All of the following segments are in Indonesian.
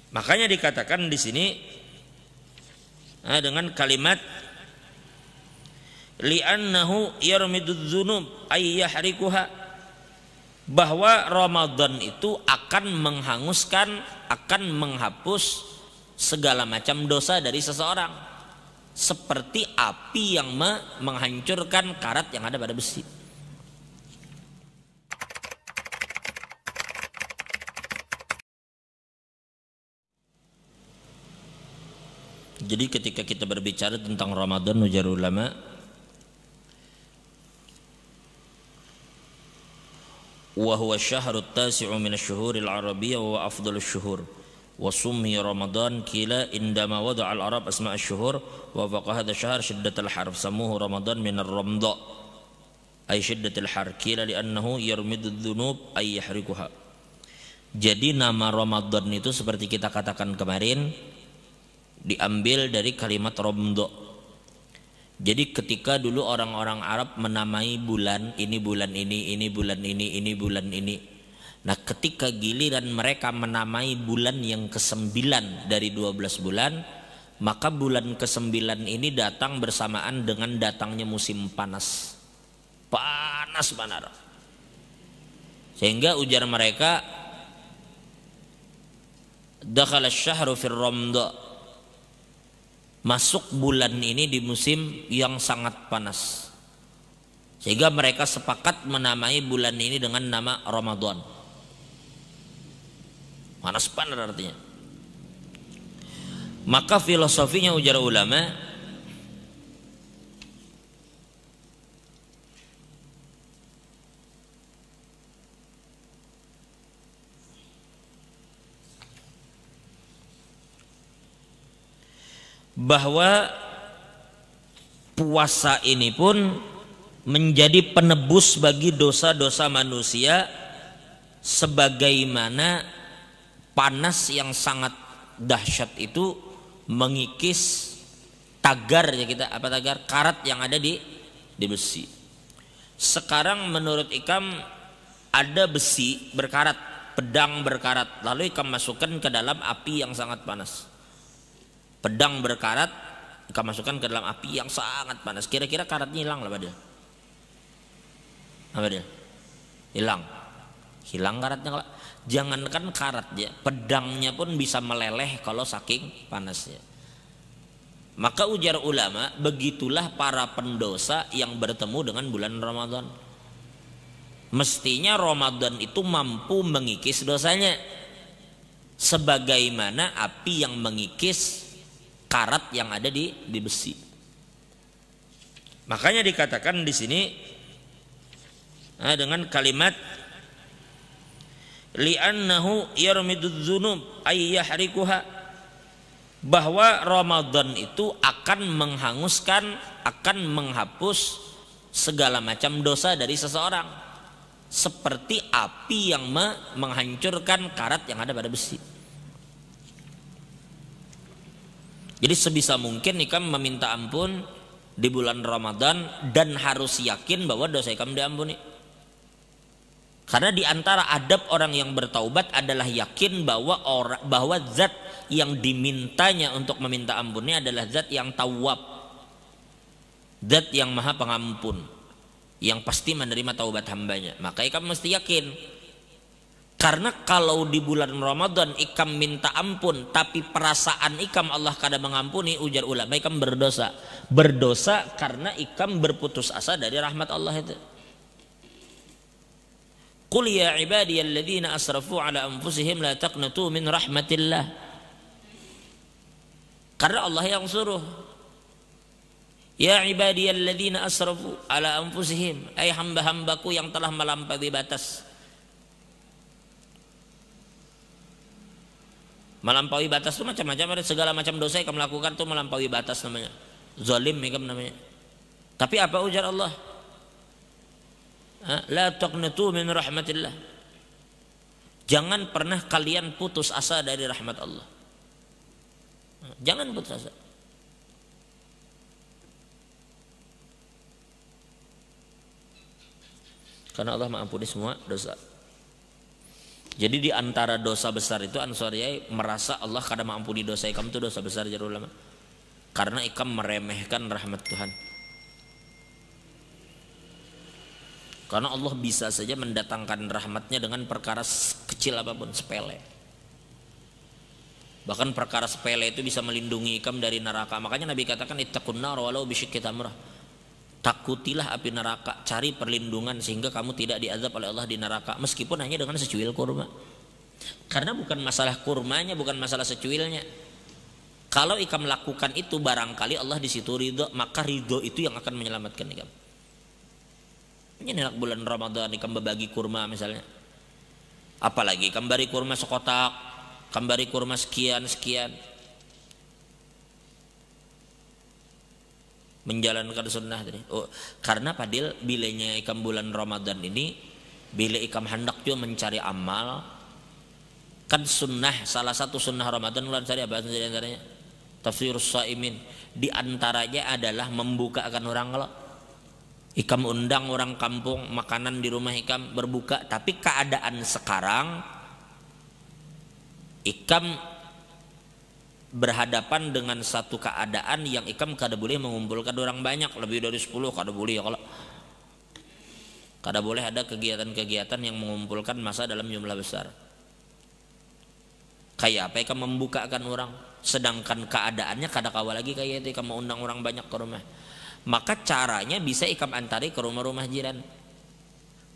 Makanya dikatakan di sini dengan kalimat li'annahu yarmidudz dzunub ay yahrikuha, bahwa Ramadan itu akan menghanguskan, akan menghapus segala macam dosa dari seseorang, seperti api yang menghancurkan karat yang ada pada besi. Jadi ketika kita berbicara tentang Ramadan, ujar ulama, wa huwa syahrut tasi'u min asy-syuhuril arabiyyah wa afdhalus syuhur wa summiya Ramadan kila indama wada'a al-arab asma' asy-syuhur wa faqa hadha syahr shiddatul har samuhu Ramadan min ar-ramda ay shiddatul har kila li'annahu yarmidudz dzunub ay yahrikuha. Jadi nama Ramadan itu seperti kita katakan kemarin diambil dari kalimat ramda. Jadi ketika dulu orang-orang Arab menamai bulan ini bulan ini bulan ini bulan ini. Nah ketika giliran mereka menamai bulan yang ke-9 dari 12 bulan, maka bulan ke-9 ini datang bersamaan dengan datangnya musim panas. Panas benar. Sehingga ujar mereka dakhala asy-syahru fir ramda, masuk bulan ini di musim yang sangat panas, sehingga mereka sepakat menamai bulan ini dengan nama Ramadan. Panas artinya. Maka filosofinya ujar ulama, bahwa puasa ini pun menjadi penebus bagi dosa-dosa manusia, sebagaimana panas yang sangat dahsyat itu mengikis tagar, ya kita apa tagar, karat yang ada di besi. Sekarang menurut Ikam ada besi berkarat, pedang berkarat, lalu Ikam masukkan ke dalam api yang sangat panas. Pedang berkarat Ikam masukkan ke dalam api yang sangat panas, kira-kira karatnya hilang lah dia? Apa dia? Hilang karatnya. Jangankan karat dia, pedangnya pun bisa meleleh kalau saking panasnya. Maka ujar ulama, begitulah para pendosa yang bertemu dengan bulan Ramadan. Mestinya Ramadan itu mampu mengikis dosanya, sebagaimana api yang mengikis karat yang ada di besi. Makanya dikatakan di sini dengan kalimat li'annahu yarmidudz dzunub ay yahrikuha, bahwa Ramadan itu akan menghanguskan, akan menghapus segala macam dosa dari seseorang, seperti api yang menghancurkan karat yang ada pada besi. Jadi sebisa mungkin Ikam meminta ampun di bulan Ramadan dan harus yakin bahwa dosa Ikam diampuni. Karena di antara adab orang yang bertaubat adalah yakin bahwa zat yang dimintanya untuk meminta ampunnya adalah zat yang tawwab, zat yang maha pengampun, yang pasti menerima taubat hambanya. Maka Ikam mesti yakin. Karena kalau di bulan Ramadan Ikam minta ampun tapi perasaan Ikam Allah kada mengampuni, ujar ulama Ikam berdosa. Berdosa karena Ikam berputus asa dari rahmat Allah itu. Qul ya ibadiyalladzina asrafu ala anfusihim la taqnatu min rahmatillah. Karena Allah yang suruh. Ya ibadiyalladzina asrafu ala anfusihim, ay hamba-hambaku yang telah melampaui batas. Melampaui batas itu macam-macam, ada segala macam dosa yang kamu lakukan itu melampaui batas namanya. Zalim namanya. Tapi apa ujar Allah? La taqnatu min rahmatillah. Jangan pernah kalian putus asa dari rahmat Allah. Jangan putus asa. Karena Allah mengampuni semua dosa. Jadi di antara dosa besar itu Ansariyah merasa Allah kada mengampuni dosa ikam itu dosa besar jar ulama. Karena ikam meremehkan rahmat Tuhan. Karena Allah bisa saja mendatangkan rahmatnya dengan perkara kecil apapun, sepele. Bahkan perkara sepele itu bisa melindungi ikam dari neraka. Makanya Nabi katakan ittaqun nar walau bisyikki tamrah. Takutilah api neraka, cari perlindungan sehingga kamu tidak diazab oleh Allah di neraka meskipun hanya dengan secuil kurma. Karena bukan masalah kurmanya, bukan masalah secuilnya. Kalau ikam lakukan itu barangkali Allah di situ ridho, maka ridho itu yang akan menyelamatkan ikam. Ini nak bulan Ramadan ikam berbagi kurma misalnya. Apalagi ikam beri kurma sekotak, ikam beri kurma sekian. Menjalankan sunnah tadi. Oh, karena padil bilanya ikam bulan Ramadan ini bila ikam hendak juga mencari amal, kan sunnah, salah satu sunnah Ramadan bulan cari apa di antaranya? Tafsirus Shaimin. Di antaranya adalah membukakan orang. Kalau ikam undang orang kampung makanan di rumah ikam berbuka, tapi keadaan sekarang ikam berhadapan dengan satu keadaan yang ikam kada boleh mengumpulkan orang banyak, lebih dari 10 kada boleh ya. Kalau kada boleh ada kegiatan-kegiatan yang mengumpulkan masa dalam jumlah besar. Kayak apa ikam membukakan orang, sedangkan keadaannya kada kawal lagi kayak itu ikam mau undang orang banyak ke rumah. Maka caranya bisa ikam antari ke rumah-rumah jiran.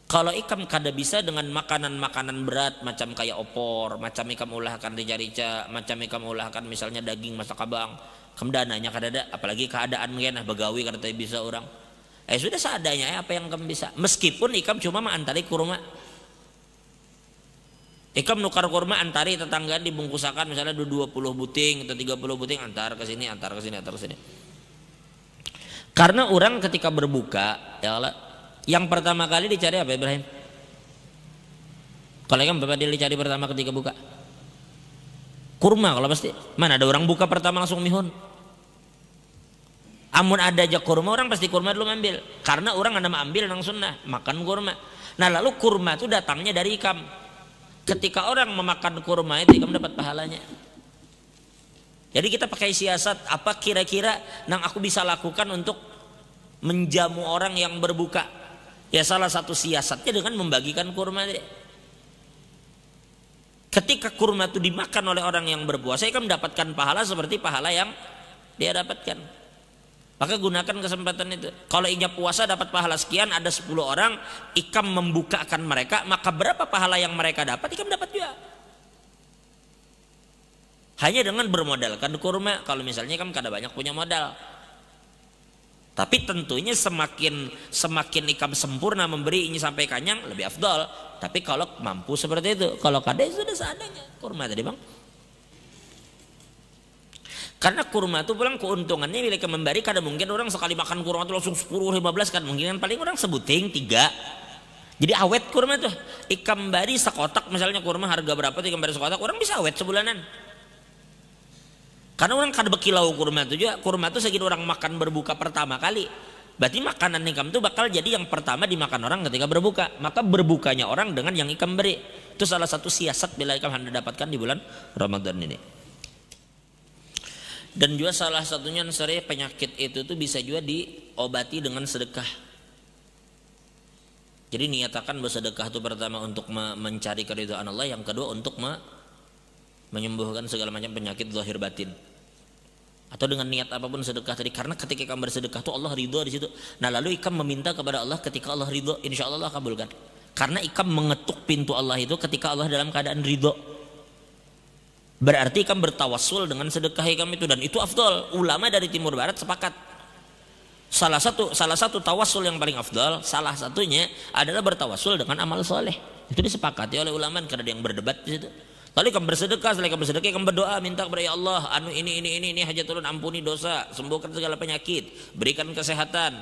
Kalau ikam kada bisa dengan makanan-makanan berat macam kayak opor, macam ikam ulahkan rica-rica, macam ikam ulahkan misalnya daging masak abang, kam dananya kada ada, apalagi keadaan genah begawi kada bisa orang. Sudah seadanya apa yang ikam bisa. Meskipun ikam cuma mengantari kurma. Ikam nukar kurma antari tetangga dibungkusakan misalnya 20 buting atau 30 buting, antar ke sini, antar ke sini, antar ke sini. Karena orang ketika berbuka, ya Allah, yang pertama kali dicari apa Ibrahim? Kalau kan bapak dia dicari pertama ketika buka kurma, kalau pasti mana ada orang buka pertama langsung mihun. Amun ada aja kurma orang pasti kurma dulu ngambil, karena orang ada mengambil nang sunnah makan kurma. Nah lalu kurma itu datangnya dari ikam. Ketika orang memakan kurma itu ikam dapat pahalanya. Jadi kita pakai siasat apa kira-kira nang aku bisa lakukan untuk menjamu orang yang berbuka. Ya salah satu siasatnya dengan membagikan kurma. Ketika kurma itu dimakan oleh orang yang berpuasa, ikam mendapatkan pahala seperti pahala yang dia dapatkan. Maka gunakan kesempatan itu. Kalau inya puasa dapat pahala sekian, ada 10 orang, ikam membukakan mereka, maka berapa pahala yang mereka dapat, ikam dapat juga. Hanya dengan bermodalkan kurma. Kalau misalnya ikam kada banyak punya modal. Tapi tentunya semakin ikam sempurna memberi ini sampai kanyang lebih afdal. Tapi kalau mampu seperti itu, kalau kada sudah seadanya kurma tadi bang. Karena kurma itu pulang keuntungannya bila ikam memberi, kada mungkin orang sekali makan kurma itu langsung 10-15 kan, mungkin paling orang sebuting 3. Jadi awet kurma tuh. Ikam beri sekotak misalnya kurma harga berapa tuh ikam beri sekotak, orang bisa awet sebulanan. Karena orang kada bekilau kurma itu juga. Kurma itu segitu orang makan berbuka pertama kali. Berarti makanan ikam itu bakal jadi yang pertama dimakan orang ketika berbuka. Maka berbukanya orang dengan yang ikam beri. Itu salah satu siasat bila ikam hendak dapatkan di bulan Ramadan ini. Dan juga salah satunya penyakit itu tuh bisa juga diobati dengan sedekah. Jadi niatakan bersedekah itu pertama untuk mencari keridhaan Allah, yang kedua untuk menyembuhkan segala macam penyakit zahir batin. Atau dengan niat apapun sedekah tadi, karena ketika kamu bersedekah tuh Allah ridho di situ. Nah lalu ikam meminta kepada Allah, ketika Allah ridho, insya Allah kabulkan. Karena ikam mengetuk pintu Allah itu ketika Allah dalam keadaan ridho. Berarti ikam bertawassul dengan sedekah ikam itu, dan itu afdal. Ulama dari timur barat sepakat. Salah satu tawassul yang paling afdal, salah satunya adalah bertawassul dengan amal soleh. Itu disepakati oleh ulama, karena ada yang berdebat di situ. Lalu kamu bersedekah, setelah kamu bersedekah kamu berdoa minta kepada ya Allah, anu ini hajat turun, ampuni dosa, sembuhkan segala penyakit, berikan kesehatan,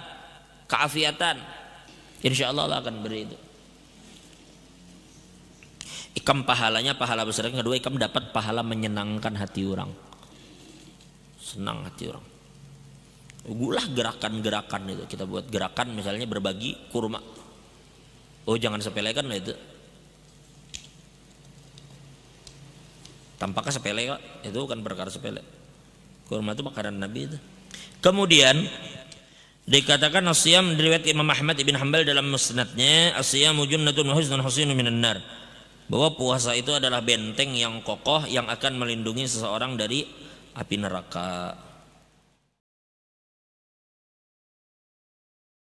keafiatan. Insya Allah Allah akan beri itu. Ikam pahalanya pahala besar. Yang kedua ikam dapat pahala menyenangkan hati orang, senang hati orang. Gulah gerakan-gerakan itu kita buat gerakan misalnya berbagi kurma. Oh jangan sepelekan lah itu. Tampaknya sepele kok, itu kan perkara sepele. Kurma itu makanan Nabi itu. Kemudian dikatakan as-siyam riwayat Imam Ahmad ibn Hanbal dalam musnadnya, as-siyamu junnatun wa husnun hasinun minan nar. Bahwa puasa itu adalah benteng yang kokoh yang akan melindungi seseorang dari api neraka.